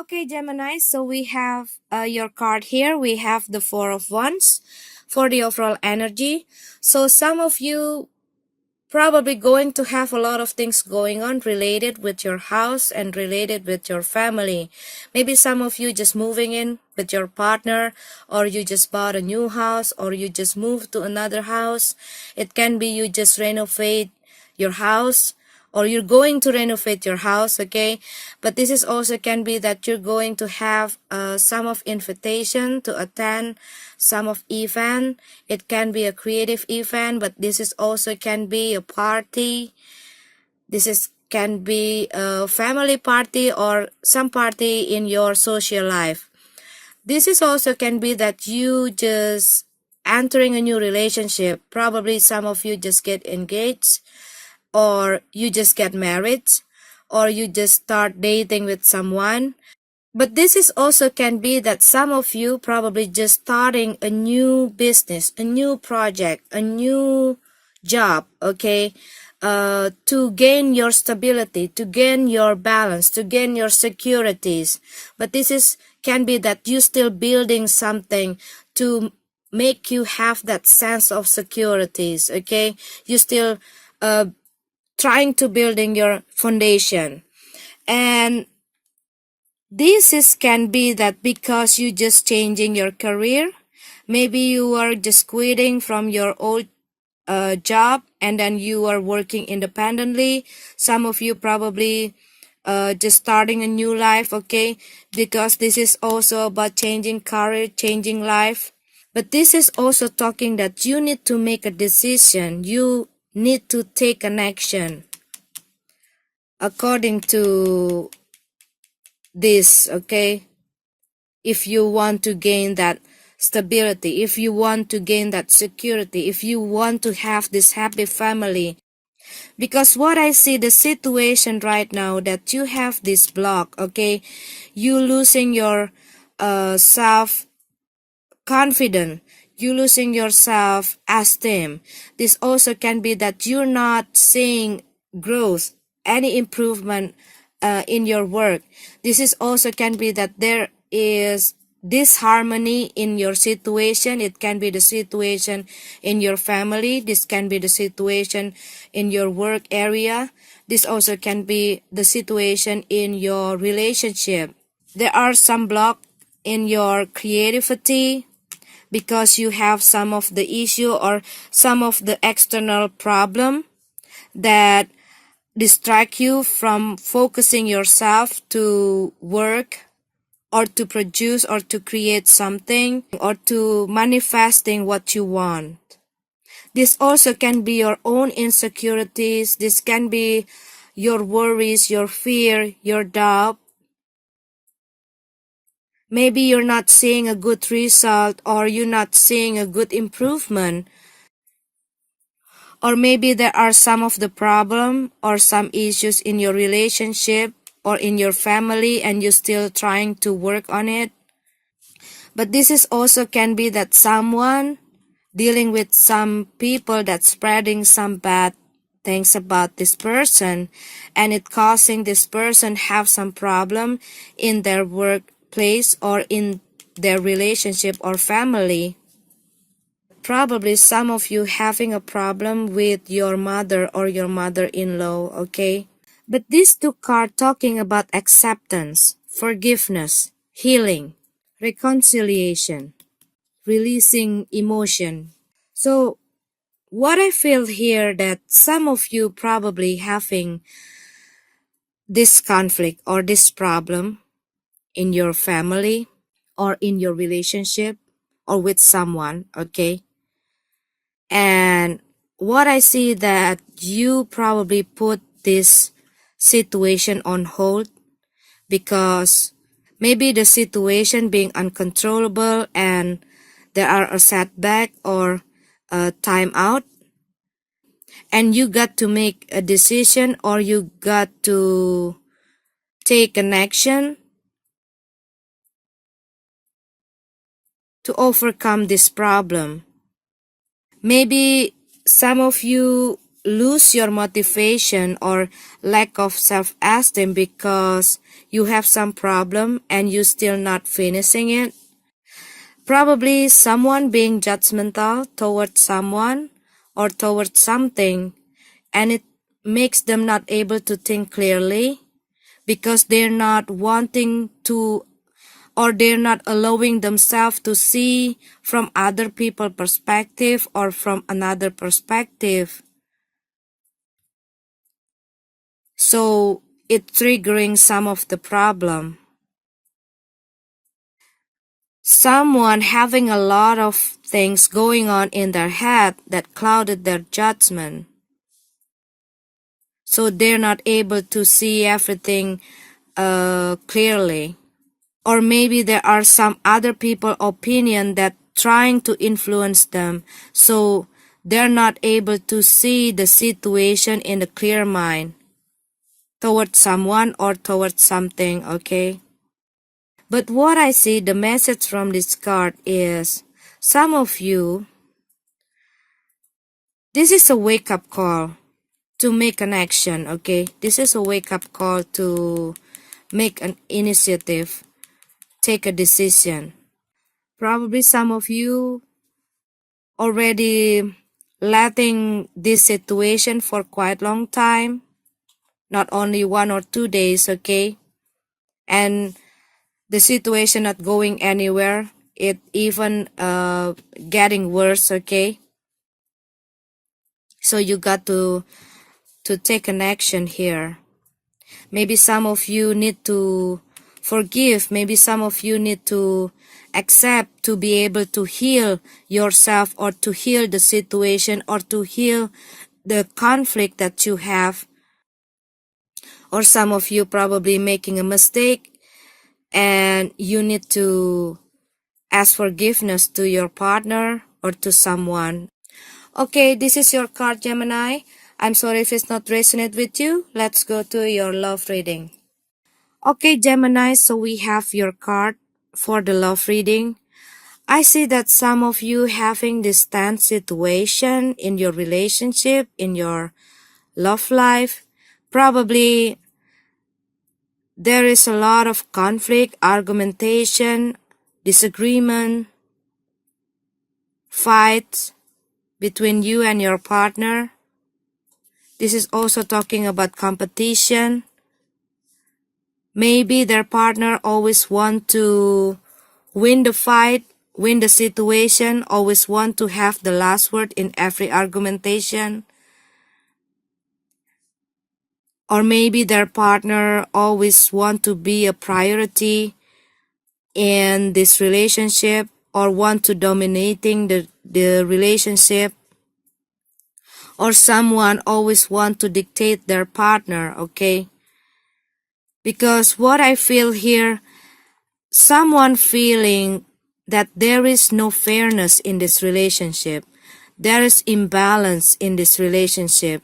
Okay, Gemini, so we have your card here. We have the Four of Wands for the overall energy. So some of you probably going to have a lot of things going on related with your house and related with your family. Maybe some of you just moving in with your partner, or you just bought a new house, or you just moved to another house. It can be you just renovate your house, or you're going to renovate your house, okay? But this is also can be that you're going to have some of invitation to attend some of event. It can be a creative event, but this is also can be a party. This is can be a family party or some party in your social life. This is also can be that you just entering a new relationship. Probably some of you just get engaged, or you just get married, or you just start dating with someone. But this is also can be that some of you probably just starting a new business, a new project, a new job, okay? To gain your stability, to gain your balance, to gain your securities. But this is can be that you still building something to make you have that sense of securities, okay? You still trying to building your foundation. And this is can be that because you just changing your career. Maybe you are just quitting from your old job, and then you are working independently. Some of you probably just starting a new life, okay? Because this is also about changing career, changing life. But this is also talking that you need to make a decision. You need to take an action according to this, okay? If you want to gain that stability, if you want to gain that security, if you want to have this happy family. Because what I see the situation right now that you have this block, okay? You losing your self confidence, you losing your self esteem. This also can be that you're not seeing growth, any improvement in your work. This is also can be that there is disharmony in your situation. It can be the situation in your family. This can be the situation in your work area. This also can be the situation in your relationship. There are some block in your creativity because you have some of the issue or some of the external problem that distract you from focusing yourself to work or to produce or to create something or to manifesting what you want. This also can be your own insecurities. This can be your worries, your fear, your doubt. Maybe you're not seeing a good result, or you're not seeing a good improvement. Or maybe there are some of the problem or some issues in your relationship or in your family, and you're still trying to work on it. But this is also can be that someone dealing with some people that's spreading some bad things about this person, and it causing this person have some problem in their workplace or in their relationship or family. Probably some of you having a problem with your mother or your mother-in-law, okay? But these two cards talking about acceptance, forgiveness, healing, reconciliation, releasing emotion. So what I feel here that some of you probably having this conflict or this problem in your family or in your relationship or with someone, okay? And what I see that you probably put this situation on hold because maybe the situation being uncontrollable and there are a setback or a timeout, and you got to make a decision or you got to take an action to overcome this problem. Maybe some of you lose your motivation or lack of self-esteem because you have some problem and you still not finishing it. Probably someone being judgmental towards someone or towards something, and it makes them not able to think clearly because they're not wanting to, or they're not allowing themselves to see from other people perspective or from another perspective. So it's triggering some of the problem. Someone having a lot of things going on in their head that clouded their judgment. So they're not able to see everything clearly. Or maybe there are some other people opinion that trying to influence them, so they're not able to see the situation in a clear mind towards someone or towards something, okay? But what I see, the message from this card is, some of you, this is a wake-up call to make an action, okay? This is a wake-up call to make an initiative, take a decision. Probably some of you already letting this situation for quite long time, not only 1 or 2 days, okay? And the situation not going anywhere, it even getting worse, okay? So you got to take an action here. Maybe some of you need to forgive. Maybe some of you need to accept to be able to heal yourself or to heal the situation or to heal the conflict that you have. Or some of you probably making a mistake and you need to ask forgiveness to your partner or to someone. Okay, this is your card, Gemini. I'm sorry if it's not resonate with you. Let's go to your love reading. Okay, Gemini, so we have your card for the love reading. I see that some of you having this tense situation in your relationship, in your love life. Probably there is a lot of conflict, argumentation, disagreement, fights between you and your partner. This is also talking about competition. Maybe their partner always want to win the fight, win the situation, always want to have the last word in every argumentation. Or maybe their partner always want to be a priority in this relationship or want to dominating the relationship. Or someone always want to dictate their partner, okay? Because what I feel here, someone feeling that there is no fairness in this relationship. There is imbalance in this relationship.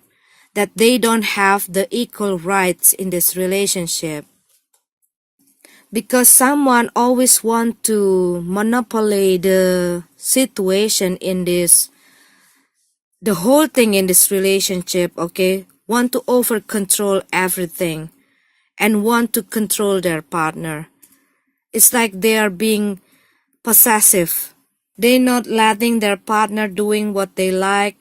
That they don't have the equal rights in this relationship. Because someone always want to monopoly the situation in this, the whole thing in this relationship, okay? Want to over control everything and want to control their partner. It's like they are being possessive. They're not letting their partner doing what they like,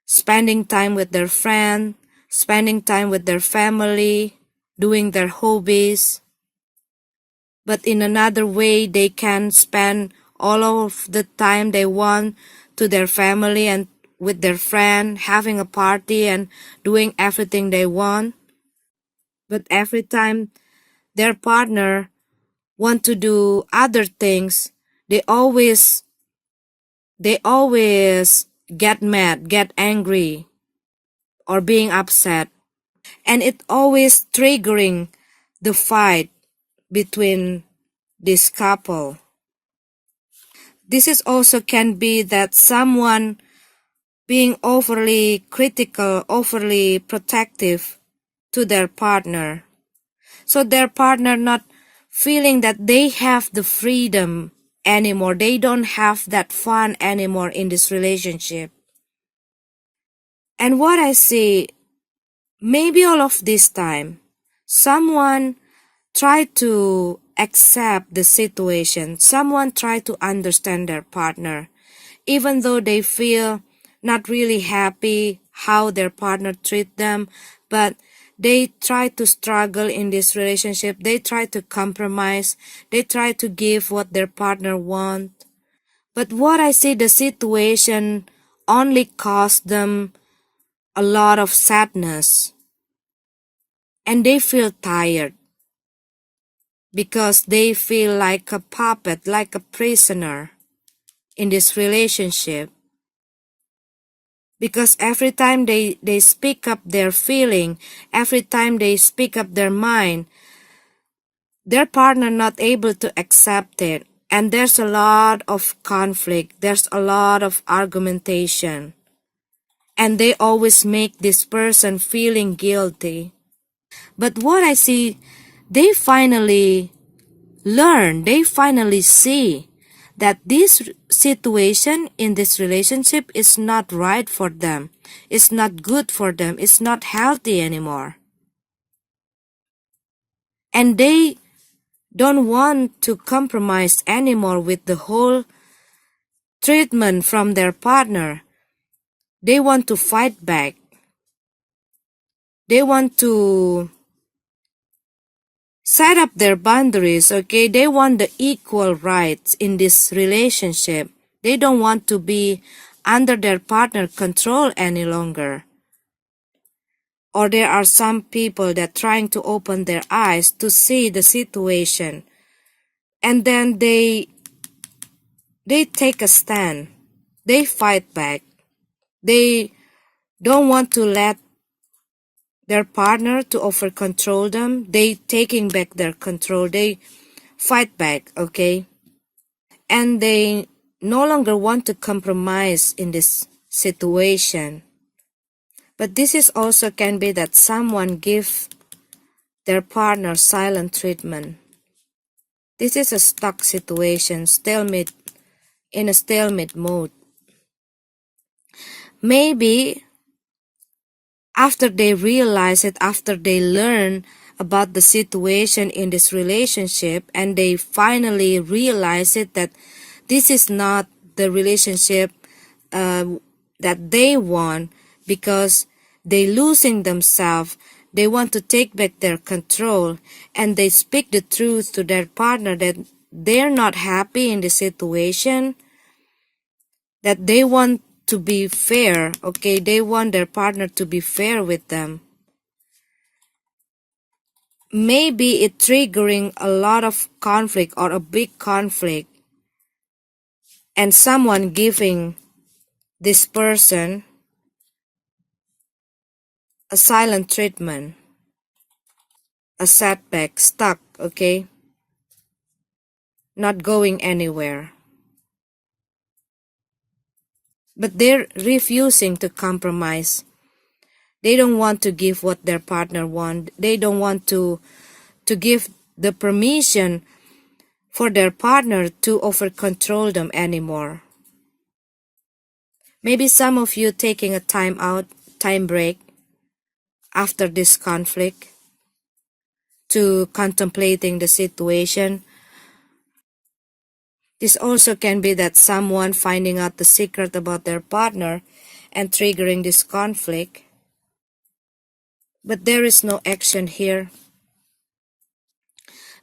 spending time with their friend, spending time with their family, doing their hobbies. But in another way, they can spend all of the time they want to their family and with their friend, having a party and doing everything they want. But every time their partner want to do other things, they always get mad, get angry, or being upset. And it always triggering the fight between this couple. This is also can be that someone being overly critical, overly protective to their partner. So their partner not feeling that they have the freedom anymore. They don't have that fun anymore in this relationship. And what I see, maybe all of this time, someone tried to accept the situation. Someone tried to understand their partner, even though they feel not really happy how their partner treat them, but they try to struggle in this relationship. They try to compromise. They try to give what their partner want. But what I see, the situation only caused them a lot of sadness, and they feel tired because they feel like a puppet, like a prisoner in this relationship. Because every time they speak up their feeling, every time they speak up their mind, their partner not able to accept it. And there's a lot of conflict, there's a lot of argumentation. And they always make this person feeling guilty. But what I see, they finally learn, they finally see that this situation in this relationship is not right for them. It's not good for them. It's not healthy anymore. And they don't want to compromise anymore with the whole treatment from their partner. They want to fight back. They want to set up their boundaries, okay? They want the equal rights in this relationship. They don't want to be under their partner control any longer. Or there are some people that trying to open their eyes to see the situation, and then they take a stand. They fight back. They don't want to let their partner to over control them. They taking back their control. They fight back, okay? And they no longer want to compromise in this situation. But this is also can be that someone give their partner silent treatment. This is a stuck situation, stalemate, in a stalemate mode. Maybe after they realize it, after they learn about the situation in this relationship, and they finally realize it that this is not the relationship that they want, because they losing themselves. They want to take back their control, and they speak the truth to their partner that they're not happy in the situation, that they want to be fair, okay? They want their partner to be fair with them. Maybe it triggering a lot of conflict or a big conflict, and someone giving this person a silent treatment, a setback, stuck, okay? Not going anywhere. But they're refusing to compromise. They don't want to give what their partner wants. They don't want to give the permission for their partner to over control them anymore. Maybe some of you taking a time out, time break after this conflict to contemplating the situation. This also can be that someone finding out the secret about their partner and triggering this conflict. But there is no action here,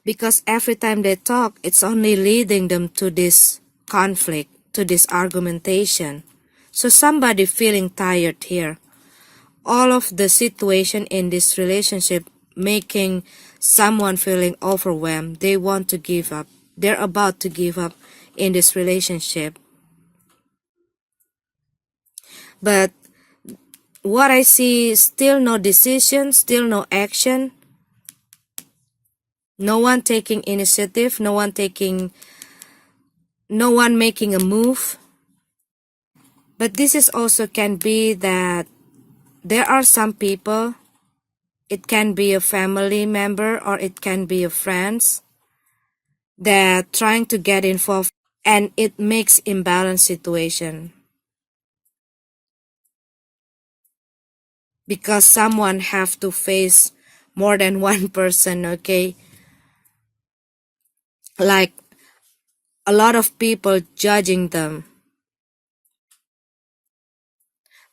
because every time they talk, it's only leading them to this conflict, to this argumentation. So somebody feeling tired here. All of the situation in this relationship making someone feeling overwhelmed. They want to give up. They're about to give up in this relationship. But what I see is still no decision, still no action. No one taking initiative, no one making a move. But this is also can be that there are some people, it can be a family member or it can be a friends, that trying to get involved, and it makes imbalanced situation. because someone have to face more than one person, okay? Like a lot of people judging them.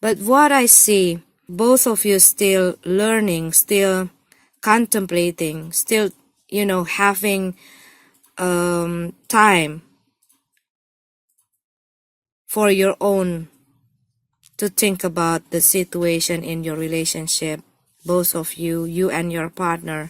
But what I see, both of you still learning, still contemplating, still, having time for your own to think about the situation in your relationship. Both of you and your partner.